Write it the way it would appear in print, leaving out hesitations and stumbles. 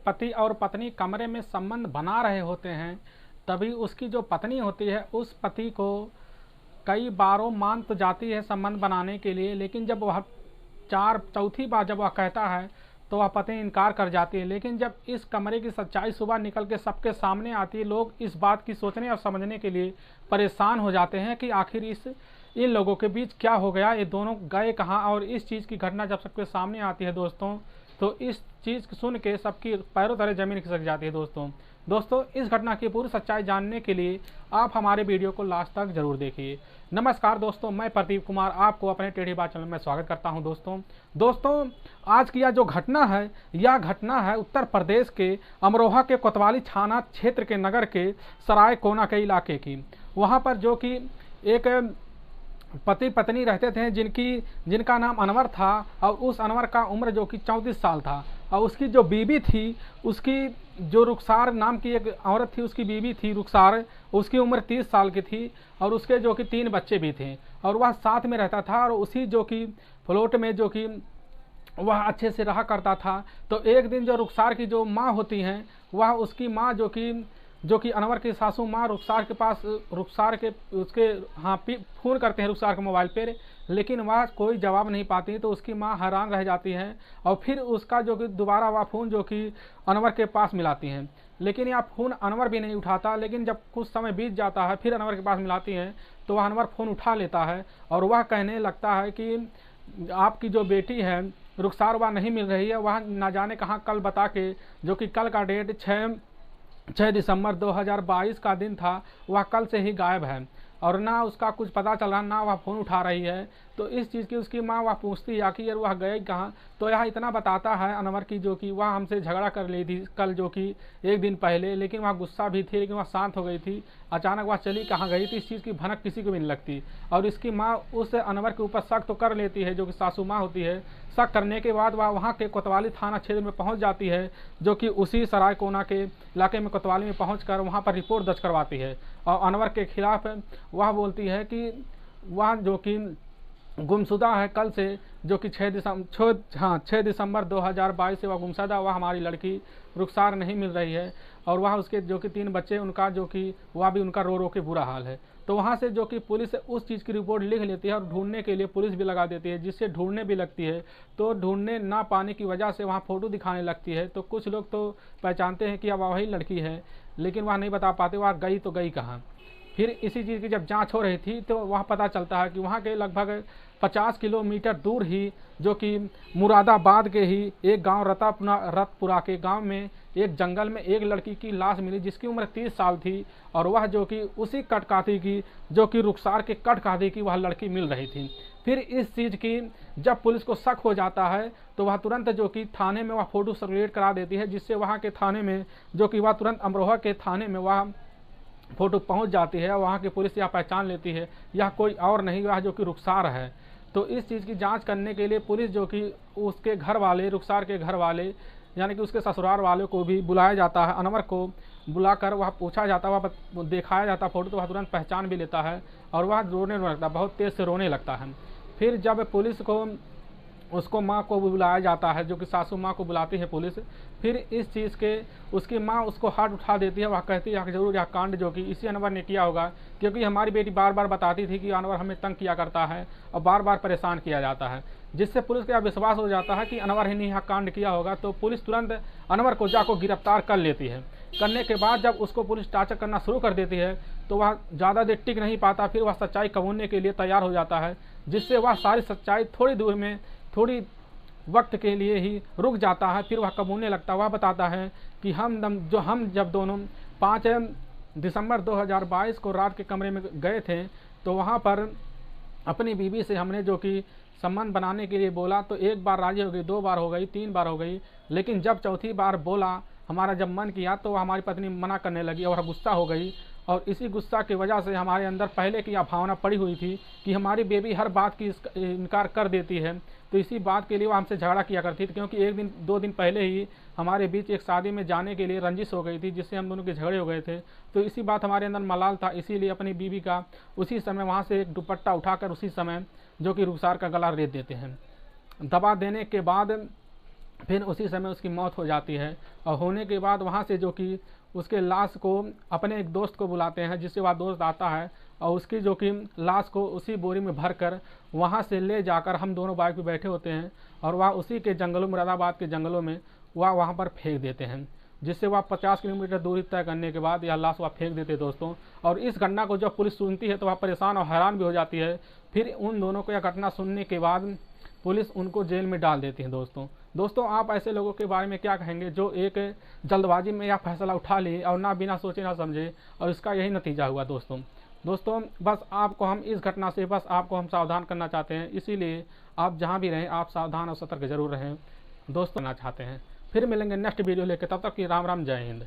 पति और पत्नी कमरे में संबंध बना रहे होते हैं, तभी उसकी जो पत्नी होती है उस पति को कई बारों मान तो जाती है संबंध बनाने के लिए, लेकिन जब वह चौथी बार जब वह कहता है तो वह पत्नी इनकार कर जाती है। लेकिन जब इस कमरे की सच्चाई सुबह निकल के सबके सामने आती है, लोग इस बात की सोचने और समझने के लिए परेशान हो जाते हैं कि आखिर इन लोगों के बीच क्या हो गया, ये दोनों गए कहाँ। और इस चीज़ की घटना जब सबके सामने आती है दोस्तों, तो इस चीज़ सुन के सबकी पैरों तले जमीन खिसक जाती है दोस्तों इस घटना की पूरी सच्चाई जानने के लिए आप हमारे वीडियो को लास्ट तक जरूर देखिए। नमस्कार दोस्तों, मैं प्रदीप कुमार आपको अपने टेढ़ी बात चैनल में स्वागत करता हूं। दोस्तों आज की यह जो घटना है, यह घटना है उत्तर प्रदेश के अमरोहा के कोतवाली थाना क्षेत्र के नगर के सराय कोना के इलाके की। वहां पर जो कि एक पति पत्नी रहते थे जिनका नाम अनवर था, और उस अनवर का उम्र जो कि 34 साल था, और उसकी जो बीवी थी, उसकी जो रुखसार नाम की एक औरत थी, उसकी बीवी थी रुखसार, उसकी उम्र 30 साल की थी, और उसके जो कि 3 बच्चे भी थे, और वह साथ में रहता था। और उसी जो कि फ्लोट में जो कि वह अच्छे से रहा करता था। तो एक दिन जो रुखसार की जो माँ होती हैं, वह उसकी माँ जो कि अनवर की सासू माँ रुखसार के पास उसके फ़ोन करते हैं रुखसार के मोबाइल पर, लेकिन वह कोई जवाब नहीं पाती। तो उसकी माँ हैरान रह जाती है, और फिर उसका जो कि दोबारा वह फ़ोन जो कि अनवर के पास मिलाती हैं, लेकिन यह फ़ोन अनवर भी नहीं उठाता। लेकिन जब कुछ समय बीत जाता है, फिर अनवर के पास मिलाती हैं, तो वह अनवर फ़ोन उठा लेता है, और वह कहने लगता है कि आपकी जो बेटी है रुखसार, वह नहीं मिल रही है, वह ना जाने कहाँ कल बता के, जो कि कल का डेट 6 दिसंबर 2022 का दिन था, वह कल से ही गायब है, और ना उसका कुछ पता चल रहा, ना वह फ़ोन उठा रही है। तो इस चीज़ की उसकी माँ वह पूछती है कि यार वह गए कहाँ। तो यह इतना बताता है अनवर की, जो कि वह हमसे झगड़ा कर ली थी कल, जो कि एक दिन पहले, लेकिन वह गुस्सा भी थी, लेकिन वह शांत हो गई थी। अचानक वह चली कहाँ गई थी, इस चीज़ की भनक किसी को भी नहीं लगती। और इसकी माँ उस अनवर के ऊपर शक तो कर लेती है, जो कि सासू माँ होती है। शक करने के बाद वह वहाँ के कोतवाली थाना क्षेत्र में पहुँच जाती है, जो कि उसी सराय कोना के इलाके में कोतवाली में पहुँचकर वहाँ पर रिपोर्ट दर्ज करवाती है, और अनवर के खिलाफ वह बोलती है कि वह जो कि गुमशुदा है कल से, जो कि 6 दिसंबर 2022 से वह गुमशुदा, वह हमारी लड़की रुखसार नहीं मिल रही है। और वह उसके जो कि 3 बच्चे, उनका जो कि वह भी उनका रो रो के बुरा हाल है। तो वहाँ से जो कि पुलिस उस चीज़ की रिपोर्ट लिख लेती है, और ढूंढने के लिए पुलिस भी लगा देती है, जिससे ढूंढने भी लगती है। तो ढूंढने ना पाने की वजह से वहाँ फ़ोटो दिखाने लगती है। तो कुछ लोग तो पहचानते हैं कि अब वही लड़की है, लेकिन वह नहीं बता पाते वह गई तो गई कहाँ। फिर इसी चीज़ की जब जांच हो रही थी, तो वहाँ पता चलता है कि वहाँ के लगभग 50 किलोमीटर दूर ही, जो कि मुरादाबाद के ही एक गांव रतपुरा के गांव में एक जंगल में एक लड़की की लाश मिली, जिसकी उम्र 30 साल थी, और वह जो कि उसी कटकाती की, जो कि रुखसार के कटकाती की वह लड़की मिल रही थी। फिर इस चीज़ की जब पुलिस को शक हो जाता है, तो वह तुरंत जो कि थाने में वह फ़ोटो सर्कुलेट करा देती है, जिससे वहाँ के थाने में जो कि वह तुरंत अमरोहा के थाने में वह फ़ोटो पहुंच जाती है। वहाँ की पुलिस यह पहचान लेती है, यह कोई और नहीं, वह जो कि रुखसार है। तो इस चीज़ की जांच करने के लिए पुलिस जो कि उसके घर वाले, रुखसार के घर वाले, यानी कि उसके ससुराल वालों को भी बुलाया जाता है। अनवर को बुलाकर वह पूछा जाता है, वह दिखाया जाता फ़ोटो, तो वह तुरंत पहचान भी लेता है, और वह रोने लगता है, बहुत तेज़ से रोने लगता है। फिर जब पुलिस को उसको माँ को बुलाया जाता है, जो कि सासू माँ को बुलाती है पुलिस। फिर इस चीज़ के उसकी माँ उसको हाथ उठा देती है, वह कहती है कि जरूर यह कांड जो कि इसी अनवर ने किया होगा, क्योंकि हमारी बेटी बार बार बताती थी कि अनवर हमें तंग किया करता है और बार बार परेशान किया जाता है, जिससे पुलिस का विश्वास हो जाता है कि अनवर ही ने यह कांड किया होगा। तो पुलिस तुरंत अनवर को जाकर गिरफ्तार कर लेती है। करने के बाद जब उसको पुलिस टार्चर करना शुरू कर देती है, तो वह ज़्यादा देर टिक नहीं पाता, फिर वह सच्चाई कबूलने के लिए तैयार हो जाता है, जिससे वह सारी सच्चाई थोड़ी दूर में, थोड़ी वक्त के लिए ही रुक जाता है। फिर वह कबूलने लगता है, वह बताता है कि हम जब दोनों 5 दिसंबर 2022 को रात के कमरे में गए थे, तो वहाँ पर अपनी बीवी से हमने जो कि संबंध बनाने के लिए बोला, तो 1 बार राजी हो गई, 2 बार हो गई, 3 बार हो गई, लेकिन जब चौथी बार बोला, हमारा जब मन किया, तो हमारी पत्नी मना करने लगी और गुस्सा हो गई। और इसी गुस्सा की वजह से हमारे अंदर पहले की यह भावना पड़ी हुई थी कि हमारी बेबी हर बात की इनकार कर देती है। तो इसी बात के लिए वो हमसे झगड़ा किया करती थी, क्योंकि 1 दिन 2 दिन पहले ही हमारे बीच एक शादी में जाने के लिए रंजिश हो गई थी, जिससे हम दोनों के झगड़े हो गए थे। तो इसी बात हमारे अंदर मलाल था, इसीलिए अपनी बीवी का उसी समय वहाँ से एक दुपट्टा उठाकर उसी समय जो कि रुखसार का गला रेत देते हैं। दबा देने के बाद फिर उसी समय उसकी मौत हो जाती है। और होने के बाद वहाँ से जो कि उसके लाश को अपने एक दोस्त को बुलाते हैं, जिससे वह दोस्त आता है और उसकी जो कि लाश को उसी बोरी में भर कर वहाँ से ले जाकर, हम दोनों बाइक पे बैठे होते हैं और वह उसी के जंगलों, मुरादाबाद के जंगलों में वह वहाँ पर फेंक देते हैं, जिससे वह 50 किलोमीटर दूरी तय करने के बाद यह लाश वह फेंक देते दोस्तों। और इस घटना को जब पुलिस सुनती है तो वह परेशान और हैरान भी हो जाती है। फिर उन दोनों को यह घटना सुनने के बाद पुलिस उनको जेल में डाल देती है दोस्तों आप ऐसे लोगों के बारे में क्या कहेंगे जो एक जल्दबाजी में यह फैसला उठा लिए और ना बिना सोचे ना समझे, और इसका यही नतीजा हुआ दोस्तों बस आपको हम इस घटना से बस आपको हम सावधान करना चाहते हैं, इसीलिए आप जहां भी रहें आप सावधान और सतर्क जरूर रहें दोस्तों, करना चाहते हैं। फिर मिलेंगे नेक्स्ट वीडियो लेकर, तब तक की राम राम, जय हिंद।